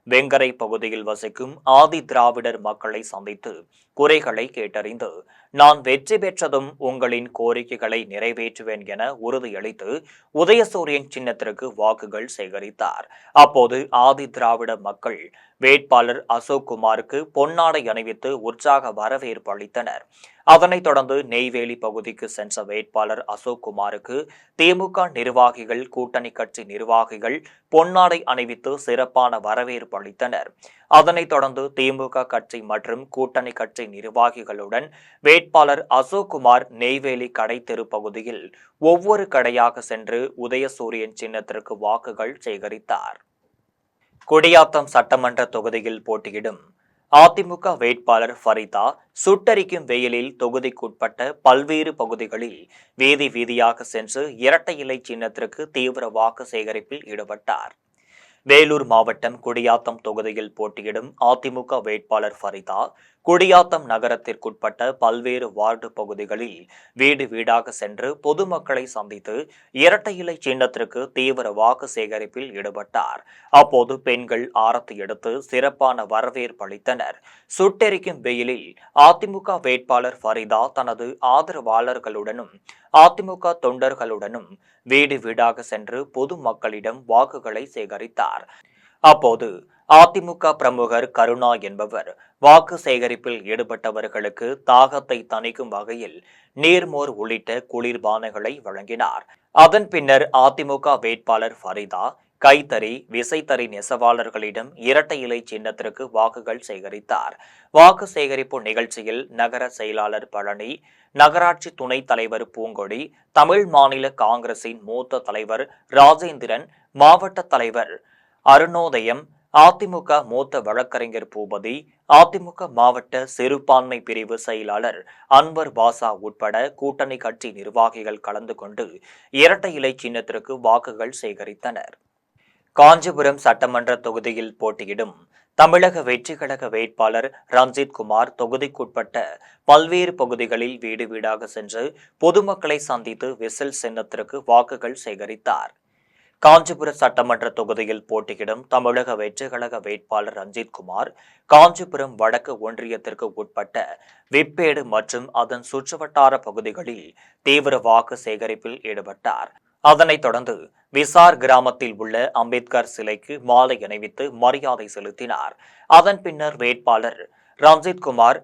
வெங்கரை பகுதியில் வசிக்கும் ஆதி திராவிடர் மக்களை சந்தித்து குறைகளை கேட்டறிந்து நான் வெற்றி பெற்றதும் உங்களின் கோரிக்கைகளை நிறைவேற்றுவேன் என உறுதியளித்து உதயசூரியன் சின்னத்திற்கு வாக்குகள் சேகரித்தார். அப்போது ஆதி திராவிட மக்கள் வேட்பாளர் அசோக்குமாருக்கு பொன்னாடை அணிவித்து உற்சாக வரவேற்பு அளித்தனர். அதனைத் தொடர்ந்து நெய்வேலி பகுதிக்கு சென்ற வேட்பாளர் அசோக்குமாருக்கு திமுக நிர்வாகிகள், கூட்டணி கட்சி நிர்வாகிகள் பொன்னாடை அணிவித்து சிறப்பான வரவேற்பு அளித்தனர். அதனைத் தொடர்ந்து திமுக கட்சி மற்றும் கூட்டணி கட்சி நிர்வாகிகளுடன் வேட்பாளர் அசோக்குமார் நெய்வேலி கடைத்தெரு பகுதியில் ஒவ்வொரு கடையாக சென்று உதயசூரியன் சின்னத்திற்கு வாக்குகள் சேகரித்தார். குடியாத்தம் சட்டமன்ற தொகுதியில் போட்டியிடும் அதிமுக வேட்பாளர் ஃபரிதா சுட்டரிக்கும் வெயிலில் தொகுதிக்குட்பட்ட பல்வேறு பகுதிகளில் வீதி வீதியாக சென்று இரட்டை இலை சின்னத்திற்கு தீவிர வாக்கு சேகரிப்பில் ஈடுபட்டார். வேலூர் மாவட்டம் குடியாத்தம் தொகுதியில் போட்டியிடும் அதிமுக வேட்பாளர் ஃபரிதா குடியாத்தம் நகரத்திற்குட்பட்ட பல்வேறு வார்டு பகுதிகளில் வீடு வீடாக சென்று பொதுமக்களை சந்தித்து இரட்டை இலை சின்னத்திற்கு தீவிர வாக்கு சேகரிப்பில் ஈடுபட்டார். அப்போது பெண்கள் ஆரத்தி எடுத்து சிறப்பான வரவேற்பு அளித்தனர். சுட்டெரிக்கும் வெயிலில் அதிமுக வேட்பாளர் ஃபரிதா தனது ஆதரவாளர்களுடனும் அதிமுக தொண்டர்களுடனும் வீடு வீடாக சென்று பொதுமக்களிடம் வாக்குகளை சேகரித்தார். அப்போது அதிமுக பிரமுகர் கருணா என்பவர் வாக்கு சேகரிப்பில் ஈடுபட்டவர்களுக்கு தாகத்தை தணிக்கும் வகையில் நீர்மோர் உள்ளிட்ட குளிர்பானங்களை வழங்கினார். அதன் பின்னர் அதிமுக வேட்பாளர் ஃபரிதா கைத்தறி விசைத்தறி நெசவாளர்களிடம் இரட்டை இலை சின்னத்திற்கு வாக்குகள் சேகரித்தார். வாக்கு சேகரிப்பு நிகழ்ச்சியில் நகர செயலாளர் பழனி, நகராட்சி துணைத் தலைவர் பூங்கொடி, தமிழ் மாநில காங்கிரசின் மூத்த தலைவர் ராஜேந்திரன், மாவட்ட தலைவர் அருணோதயம், அதிமுக மூத்த வழக்கறிஞர் பூபதி, அதிமுக மாவட்ட சிறுபான்மை பிரிவு செயலாளர் அன்வர் பாஷா உட்பட கூட்டணி கட்சி நிர்வாகிகள் கலந்து கொண்டு இரட்டை இலை சின்னத்திற்கு வாக்குகள் சேகரித்தனர். காஞ்சிபுரம் சட்டமன்ற தொகுதியில் போட்டியிடும் தமிழக வெற்றிக் கழக வேட்பாளர் ரஞ்சித் குமார் தொகுதிக்குட்பட்ட பல்வேறு பகுதிகளில் வீடு வீடாக சென்று பொதுமக்களை சந்தித்து விசில் சின்னத்திற்கு வாக்குகள் சேகரித்தார். காஞ்சிபுரம் சட்டமன்ற தொகுதியில் போட்டியிடும் தமிழக வெற்றிக் கழக வேட்பாளர் ரஞ்சித் குமார் காஞ்சிபுரம் வடக்கு ஒன்றியத்திற்கு உட்பட்ட விப்பேடு மற்றும் அதன் சுற்றுவட்டார பகுதிகளில் தீவிர வாக்கு சேகரிப்பில் ஈடுபட்டார். அதனைத் தொடர்ந்து விசார் கிராமத்தில் உள்ள அம்பேத்கர் சிலைக்கு மாலை அணிவித்து மரியாதை செலுத்தினார். அதன் பின்னர் வேட்பாளர் ரஞ்சித் குமார்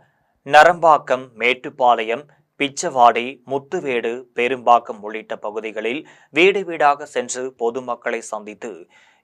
நரம்பாக்கம், மேட்டுப்பாளையம், பிச்சவாடி, முத்துவேடு, பெரும்பாக்கம் உள்ளிட்ட பகுதிகளில் வீடு வீடாக சென்று பொதுமக்களை சந்தித்து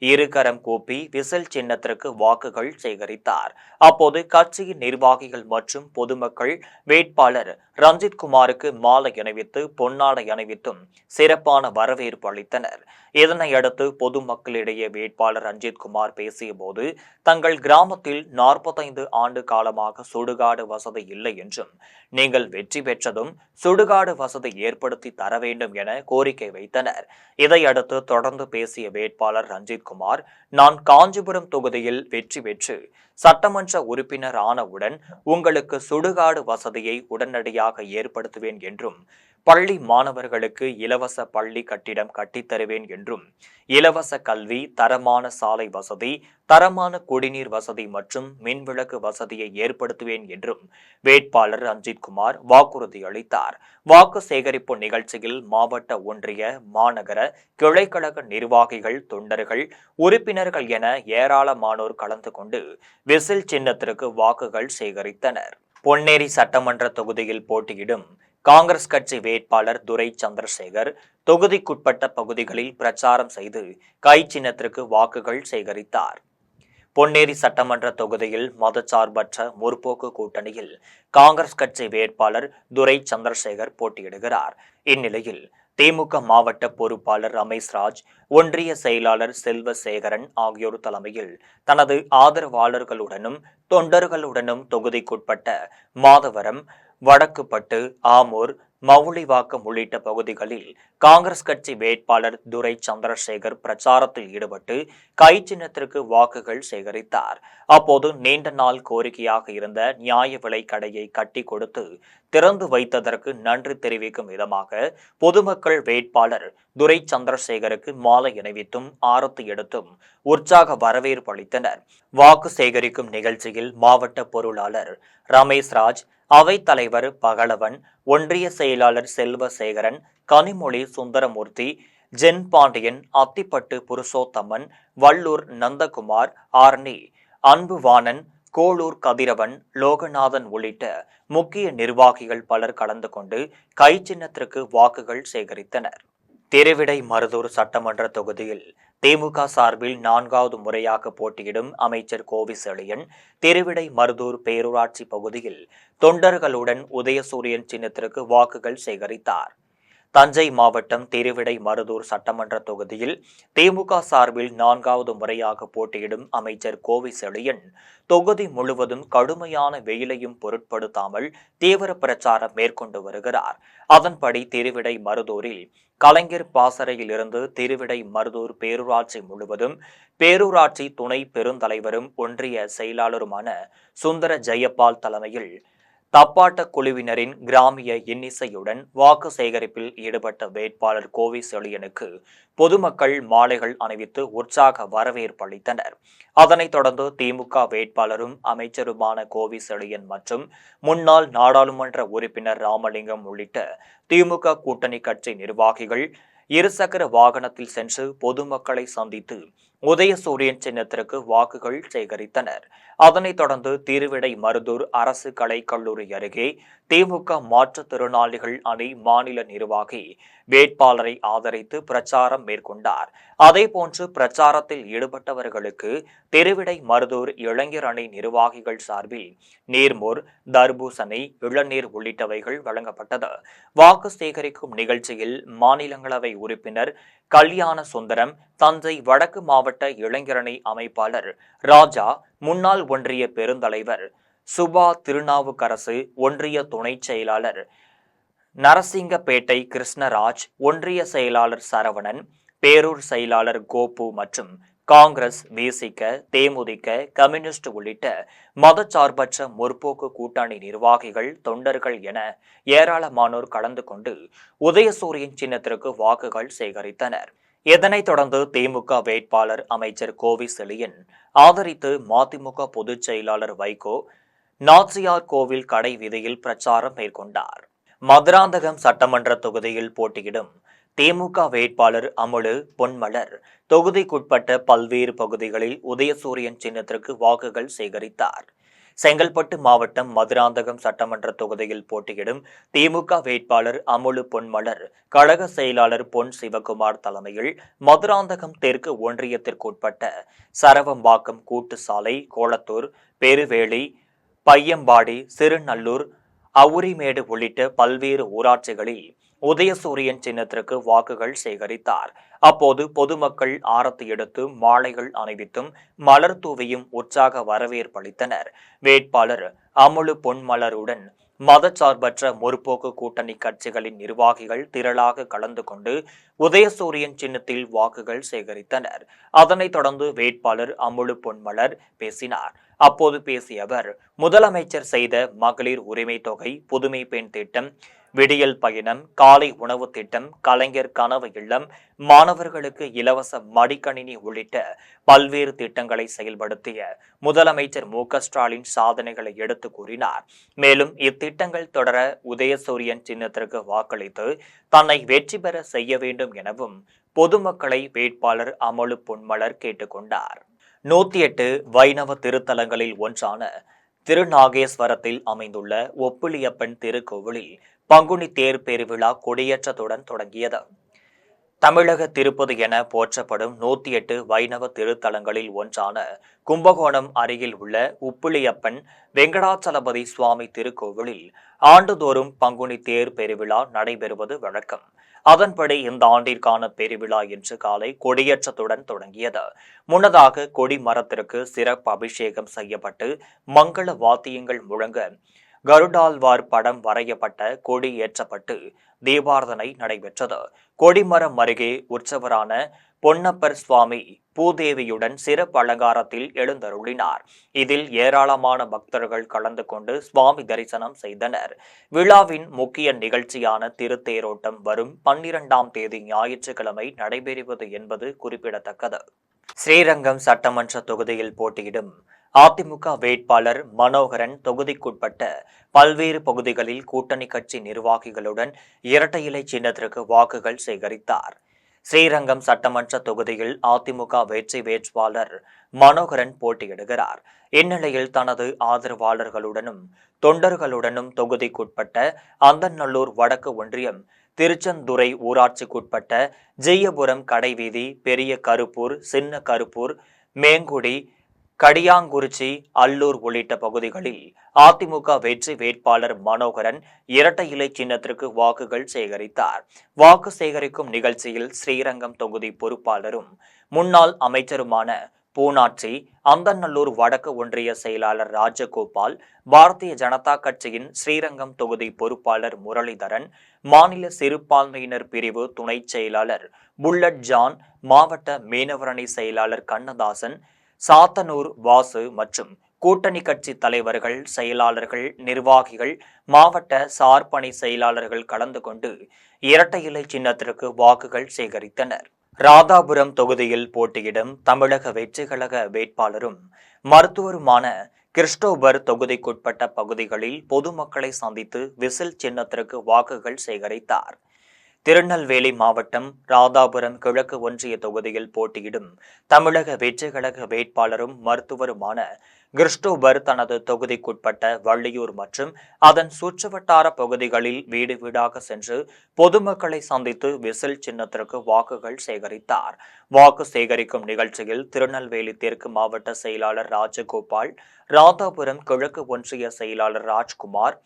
இருகரம் கூப்பி விசில் சின்னத்திற்கு வாக்குகள் சேகரித்தார். அப்போது கட்சியின் நிர்வாகிகள் மற்றும் பொதுமக்கள் வேட்பாளர் ரஞ்சித் குமாருக்கு மாலை அணிவித்து பொன்னாடை அணிவித்தும் சிறப்பான வரவேற்பு அளித்தனர். இதனையடுத்து பொதுமக்களிடையே வேட்பாளர் ரஞ்சித் குமார் பேசிய போது, தங்கள் கிராமத்தில் 45 ஆண்டு காலமாக சுடுகாடு வசதி இல்லை என்றும், நீங்கள் வெற்றி பெற்றதும் சுடுகாடு வசதி ஏற்படுத்தி தர வேண்டும் என கோரிக்கை வைத்தனர். இதையடுத்து தொடர்ந்து பேசிய வேட்பாளர் ரஞ்சித் குமார், நான் காஞ்சிபுரம் தொகுதியில் வெற்றி பெற்று சட்டமன்ற உறுப்பினர் ஆனவுடன் உங்களுக்கு சுடுகாடு வசதியை உடனடியாக ஏற்படுத்துவேன் என்றும், பள்ளி மாணவர்களுக்கு இலவச பள்ளி கட்டிடம் கட்டித்தருவேன் என்றும், இலவச கல்வி, தரமான சாலை வசதி, தரமான குடிநீர் வசதி மற்றும் மின்விளக்கு வசதியை ஏற்படுத்துவேன் என்றும் வேட்பாளர் ரஞ்சித் குமார் வாக்குறுதி அளித்தார். வாக்கு சேகரிப்பு நிகழ்ச்சியில் மாவட்ட, ஒன்றிய, மாநகர, கிளைக்கழக நிர்வாகிகள், தொண்டர்கள், உறுப்பினர்கள் என ஏராளமானோர் கலந்து கொண்டு விசில் சின்னத்திற்கு வாக்குகள் சேகரித்தனர். பொன்னேரி சட்டமன்ற தொகுதியில் போட்டியிடும் காங்கிரஸ் கட்சி வேட்பாளர் துரை சந்திரசேகர் தொகுதிக்குட்பட்ட பகுதிகளில் பிரச்சாரம் செய்து கை சின்னத்திற்கு வாக்குகள் சேகரித்தார். பொன்னேரி சட்டமன்ற தொகுதியில் மதச்சார்பற்ற முற்போக்கு கூட்டணியில் காங்கிரஸ் கட்சி வேட்பாளர் துரை சந்திரசேகர் போட்டியிடுகிறார். இந்நிலையில் திமுக மாவட்ட பொறுப்பாளர் ரமேஷ்ராஜ், ஒன்றிய செயலாளர் செல்வசேகரன் ஆகியோர் தலைமையில் தனது ஆதரவாளர்களுடனும் தொண்டர்களுடனும் தொகுதிக்குட்பட்ட மாதவரம், வடக்குப்பட்டு, ஆமூர், மவுளிவாக்கம் உள்ளிட்ட பகுதிகளில் காங்கிரஸ் கட்சி வேட்பாளர் துரை சந்திரசேகர் பிரச்சாரத்தில் ஈடுபட்டு கை சின்னத்திற்கு வாக்குகள் சேகரித்தார். அப்போது நீண்ட நாள் கோரிக்கையாக இருந்த நியாய விலை கடையை கட்டி கொடுத்து திறந்து வைத்ததற்கு நன்றி தெரிவிக்கும் விதமாக பொதுமக்கள் வேட்பாளர் துரை சந்திரசேகருக்கு மாலை அணிவித்தும் ஆரத்தி எடுத்தும் உற்சாக வரவேற்பு அளித்தனர். வாக்கு சேகரிக்கும் நிகழ்ச்சியில் மாவட்ட பொருளாளர் ரமேஷ்ராஜ், அவைத் தலைவர் பகலவன், ஒன்றிய செயலாளர் செல்வசேகரன், கனிமொழி சுந்தரமூர்த்தி, ஜென் பாண்டியன், அத்திப்பட்டு புருஷோத்தமன், வள்ளூர் நந்தகுமார், ஆர்னி அன்புவாணன், கோளூர் கதிரவன், லோகநாதன் உள்ளிட்ட முக்கிய நிர்வாகிகள் பலர் கலந்து கொண்டு கை சின்னத்திற்கு வாக்குகள் சேகரித்தனர். திருவிடை மருதூர் சட்டமன்ற தொகுதியில் திமுக சார்பில் 4வது முறையாக போட்டியிடும் அமைச்சர் கோவி செழியன் திருவிடை மருதூர் பேரூராட்சி பகுதியில் தொண்டர்களுடன் உதயசூரியன் சின்னத்திற்கு வாக்குகள் சேகரித்தார். தஞ்சை மாவட்டம் திருவிடை மருதூர் சட்டமன்ற தொகுதியில் திமுக சார்பில் 4வது முறையாக போட்டியிடும் அமைச்சர் கோவி செழியன் தொகுதி முழுவதும் கடுமையான வெயிலையும் பொருட்படுத்தாமல் தீவிர பிரச்சாரம் மேற்கொண்டு வருகிறார். அதன்படி திருவிடை மருதூரில் கலைஞர் பாசறையில் இருந்து திருவிடை மருதூர் பேரூராட்சி முழுவதும் பேரூராட்சி துணை பெருந்தலைவரும் ஒன்றிய செயலாளருமான சுந்தர ஜெயபால் தலைமையில் தப்பாட்ட குழுவினரின் கிராமிய இன்னிசையுடன் வாக்கு சேகரிப்பில் ஈடுபட்ட வேட்பாளர் கோவி செழியனுக்கு பொதுமக்கள் மாலைகள் அணிவித்து உற்சாக வரவேற்பு அளித்தனர். அதனைத் தொடர்ந்து திமுக வேட்பாளரும் அமைச்சருமான கோவி செழியன் மற்றும் முன்னாள் நாடாளுமன்ற உறுப்பினர் ராமலிங்கம் உள்ளிட்ட திமுக கூட்டணி கட்சி நிர்வாகிகள் இருசக்கர வாகனத்தில் சென்று பொதுமக்களை சந்தித்து உதயசூரியன் சின்னத்திற்கு வாக்குகள் சேகரித்தனர். அதனைத் தொடர்ந்து திருவிடை மருதூர் அரசு கலைக்கல்லூரி அருகே திமுக மாற்றுத்திறனாளிகள் அணி மாநில நிர்வாகி வேட்பாளரை ஆதரித்து பிரச்சாரம் மேற்கொண்டார். அதேபோன்று பிரச்சாரத்தில் ஈடுபட்டவர்களுக்கு திருவிடை மருதூர் இளைஞர் அணி நிர்வாகிகள் சார்பில் நீர்மோர், தர்பூசணி, இளநீர் உள்ளிட்டவைகள் வழங்கப்பட்டது. வாக்கு சேகரிக்கும் நிகழ்ச்சியில் மாநிலங்களவை உறுப்பினர் கல்யாண சுந்தரம், தஞ்சை வடக்கு மாவட்ட இளைஞரணி அமைப்பாளர் ராஜா, முன்னாள் ஒன்றிய பெருந்தலைவர் சுபா திருநாவுக்கரசு, ஒன்றிய துணைச் செயலாளர் நரசிங்கப்பேட்டை கிருஷ்ணராஜ், ஒன்றிய செயலாளர் சரவணன், பேரூர் செயலாளர் கோபு மற்றும் காங்கிரஸ், விசிக, தேமுதிக, கம்யூனிஸ்ட் உள்ளிட்ட மதச்சார்பற்ற முற்போக்கு கூட்டணி நிர்வாகிகள், தொண்டர்கள் என ஏராளமானோர் கலந்து கொண்டு உதயசூரியன் சின்னத்திற்கு வாக்குகள் சேகரித்தனர். இதனைத் தொடர்ந்து திமுக வேட்பாளர் அமைச்சர் கோவி செழியன் ஆதரித்து மதிமுக பொதுச் செயலாளர் வைகோ நாச்சியார் கோவில் கடை வீதியில் பிரச்சாரம் மேற்கொண்டார். மதுராந்தகம் சட்டமன்ற தொகுதியில் போட்டியிடும் திமுக வேட்பாளர் அமுலு பொன்மலர் தொகுதிக்குட்பட்ட பல்வேறு பகுதிகளில் உதயசூரியன் சின்னத்திற்கு வாக்குகள் சேகரித்தார். செங்கல்பட்டு மாவட்டம் மதுராந்தகம் சட்டமன்ற தொகுதியில் போட்டியிடும் திமுக வேட்பாளர் அமுலு பொன்மலர் கழக செயலாளர் பொன் சிவகுமார் தலைமையில் மதுராந்தகம் தெற்கு ஒன்றியத்திற்குட்பட்ட சரவம்பாக்கம் கூட்டு சாலை, கோளத்தூர், பெருவேலி, பையம்பாடி, சிறுநல்லூர், அவுரிமேடு உள்ளிட்ட பல்வேறு ஊராட்சிகளில் உதயசூரியன் சின்னத்திற்கு வாக்குகள் சேகரித்தார். அப்போது பொதுமக்கள் ஆரத்தி எடுத்து மாலைகள் அணிவித்தும் மலர் தூவியும் உற்சாக வரவேற்பளித்தனர். வேட்பாளர் அமுலு பொன்மலருடன் மதச்சார்பற்ற முற்போக்கு கூட்டணி கட்சிகளின் நிர்வாகிகள் திரளாக கலந்து கொண்டு உதயசூரியன் சின்னத்தில் வாக்குகள் சேகரித்தனர். அதனைத் தொடர்ந்து வேட்பாளர் அமுலு பொன்மலர் பேசினார். அப்போது பேசிய அவர், முதலமைச்சர் செய்த மகளிர் உரிமை தொகை, புதுமை பெண் திட்டம், விடியல் பயணம், காலை உணவு திட்டம், கலைஞர் கனவு இல்லம், மாணவர்களுக்கு இலவச மடிக்கணினி உள்ளிட்ட பல்வேறு திட்டங்களை செயல்படுத்திய முதலமைச்சர் மு.க.ஸ்டாலின் சாதனைகளை எடுத்து கூறினார். மேலும் இத்திட்டங்கள் தொடர உதயசூரியன் சின்னத்திற்கு வாக்களித்து தன்னை வெற்றி பெற செய்ய வேண்டும் எனவும் பொதுமக்களை வேட்பாளர் அமுலு பொன்மலர் கேட்டுக்கொண்டார். 108 வைணவ திருத்தலங்களில் ஒன்றான திருநாகேஸ்வரத்தில் அமைந்துள்ள ஒப்பிலியப்பன் திருக்கோவிலில் பங்குனி தேர் பெருவிழா கொடியேற்றத்துடன் தொடங்கியது. தமிழக திருப்பதி என போற்றப்படும் 108 வைணவ திருத்தலங்களில் ஒன்றான கும்பகோணம் அருகில் உள்ள உப்பிலியப்பன் வெங்கடாச்சலபதி சுவாமி திருக்கோவிலில் ஆண்டுதோறும் பங்குனி தேர் பெருவிழா நடைபெறுவது வழக்கம். அதன்படி இந்த ஆண்டிற்கான பெருவிழா இன்று காலை கொடியேற்றத்துடன் தொடங்கியது. முன்னதாக கொடி மரத்திற்கு சிறப்பு அபிஷேகம் செய்யப்பட்டு மங்கள வாத்தியங்கள் முழங்க கருடாழ்வார் படம் வரையப்பட்ட கொடி ஏற்றப்பட்டு தீபாராதனை நடைபெற்றது. கொடிமரம் அருகே உற்சவரான பொன்னப்பர் சுவாமி பூதேவியுடன் சிறப்பு அலங்காரத்தில் எழுந்தருளினார். இதில் ஏராளமான பக்தர்கள் கலந்து கொண்டு சுவாமி தரிசனம் செய்தனர். விழாவின் முக்கிய நிகழ்ச்சியான திருத்தேரோட்டம் வரும் 12ஆம் தேதி ஞாயிற்றுக்கிழமை நடைபெறுவது என்பது குறிப்பிடத்தக்கது. ஸ்ரீரங்கம் சட்டமன்ற தொகுதியில் போட்டியிடும் அதிமுக வேட்பாளர் மனோகரன் தொகுதிக்குட்பட்ட பல்வேறு பகுதிகளில் கூட்டணி கட்சி நிர்வாகிகளுடன் இரட்டை இலை சின்னத்திற்கு வாக்குகள் சேகரித்தார். ஸ்ரீரங்கம் சட்டமன்ற தொகுதியில் அதிமுக வெற்றி வேட்பாளர் மனோகரன் போட்டியிடுகிறார். இந்நிலையில் தனது ஆதரவாளர்களுடனும் தொண்டர்களுடனும் தொகுதிக்குட்பட்ட அந்தநல்லூர் வடக்கு ஒன்றியம், திருச்செந்துறை ஊராட்சிக்குட்பட்ட ஜெயபுரம் கடைவீதி, பெரிய கருப்பூர், சின்ன கருப்பூர், மேங்குடி, கடியாங்குறிச்சி, அல்லூர் உள்ளிட்ட பகுதிகளில் அதிமுக வெற்றி வேட்பாளர் மனோகரன் இரட்டை இலை சின்னத்திற்கு வாக்குகள் சேகரித்தார். வாக்கு சேகரிக்கும் நிகழ்ச்சியில் ஸ்ரீரங்கம் தொகுதி பொறுப்பாளரும் முன்னாள் அமைச்சருமான பூனாட்சி, அந்தநல்லூர் வடக்கு ஒன்றிய செயலாளர் ராஜகோபால், பாரதிய ஜனதா கட்சியின் ஸ்ரீரங்கம் தொகுதி பொறுப்பாளர் முரளிதரன், மாநில சிறுபான்மையினர் பிரிவு துணை செயலாளர் புல்லட் ஜான், மாவட்ட மீனவரணி செயலாளர் கண்ணதாசன், சாத்தனூர் வாசு மற்றும் கூட்டணி கட்சி தலைவர்கள், செயலாளர்கள், நிர்வாகிகள், மாவட்ட சார்பணி செயலாளர்கள் கலந்து கொண்டு இரட்டை இலை சின்னத்திற்கு வாக்குகள் சேகரித்தனர். ராதாபுரம் தொகுதியில் போட்டியிடும் தமிழக வெற்றி கழக வேட்பாளரும் மருத்துவருமான கிறிஸ்டோபர் தொகுதிக்குட்பட்ட பகுதிகளில் பொதுமக்களை சந்தித்து விசில் சின்னத்திற்கு வாக்குகள் சேகரித்தார். திருநெல்வேலி மாவட்டம் ராதாபுரம் கிழக்கு ஒன்றிய தொகுதியில் போட்டியிடும் தமிழக வெற்றி கழக வேட்பாளரும் மருத்துவருமான கிறிஸ்டோபர் தனது தொகுதிக்குட்பட்ட வள்ளியூர் மற்றும் அதன் சுற்றுவட்டார பகுதிகளில் வீடு வீடாக சென்று பொதுமக்களை சந்தித்து விசில் சின்னத்திற்கு வாக்குகள் சேகரித்தார். வாக்கு சேகரிக்கும் நிகழ்ச்சியில் திருநெல்வேலி தெற்கு மாவட்ட செயலாளர் ராஜகோபால், ராதாபுரம் கிழக்கு ஒன்றிய செயலாளர் ராஜ்குமார்,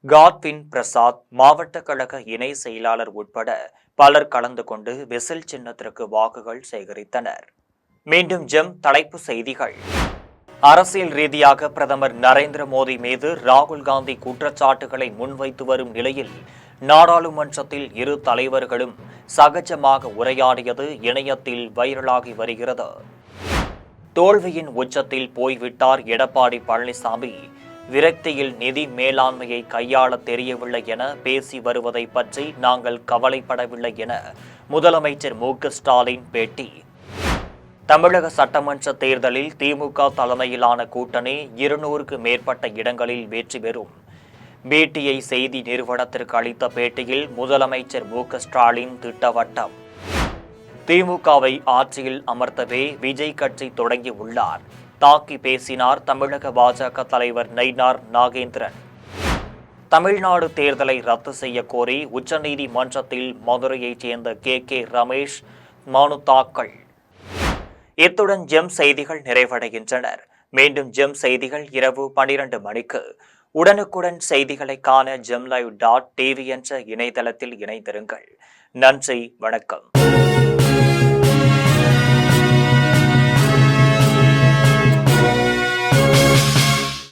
காட்வின் பிரசாத், மாவட்ட கழக இணை செயலாளர் உட்பட பலர் கலந்து கொண்டு விசில் சின்னத்திற்கு வாக்குகள் சேகரித்தனர். மீண்டும் ஜெம் தலைப்பு செய்திகள். அரசியல் ரீதியாக பிரதமர் நரேந்திர மோடி மீது ராகுல் காந்தி குற்றச்சாட்டுகளை முன்வைத்து வரும் நிலையில் நாடாளுமன்றத்தில் இரு தலைவர்களும் சகஜமாக உரையாடியது இணையத்தில் வைரலாகி வருகிறது. தோல்வியின் உச்சத்தில் போய்விட்டார் எடப்பாடி பழனிசாமி, விரக்தியில் நிதி மேலாண்மையை கையாள தெரியவில்லை என பேசி வருவதை பற்றி நாங்கள் கவலைப்படவில்லை என முதலமைச்சர் மு.க. ஸ்டாலின் பேட்டி. தமிழக சட்டமன்ற தேர்தலில் திமுக தலைமையிலான கூட்டணி 200க்கு மேற்பட்ட இடங்களில் வெற்றி பெறும். பிடிஐ செய்தி நிறுவனத்திற்கு அளித்த பேட்டியில் முதலமைச்சர் மு.க. ஸ்டாலின் திட்டவட்டம். திமுகவை ஆட்சியில் அமர்த்தவே விஜய் கட்சி தொடங்கியுள்ளார். தாக்கி பேசினார் தமிழக பாஜக தலைவர் நயினார் நாகேந்திரன். தமிழ்நாடு தேர்தலை ரத்து செய்ய கோரி உச்சநீதிமன்றத்தில் மதுரையைச் சேர்ந்த கே ரமேஷ் மனு தாக்கல். இத்துடன் ஜெம் செய்திகள் நிறைவடைகின்றனர். மீண்டும் ஜெம் செய்திகள் இரவு 12 மணிக்கு. உடனுக்குடன் செய்திகளை காண gemlive.tv என்ற இணையதளத்தில் இணைந்திருங்கள். நன்றி, வணக்கம்.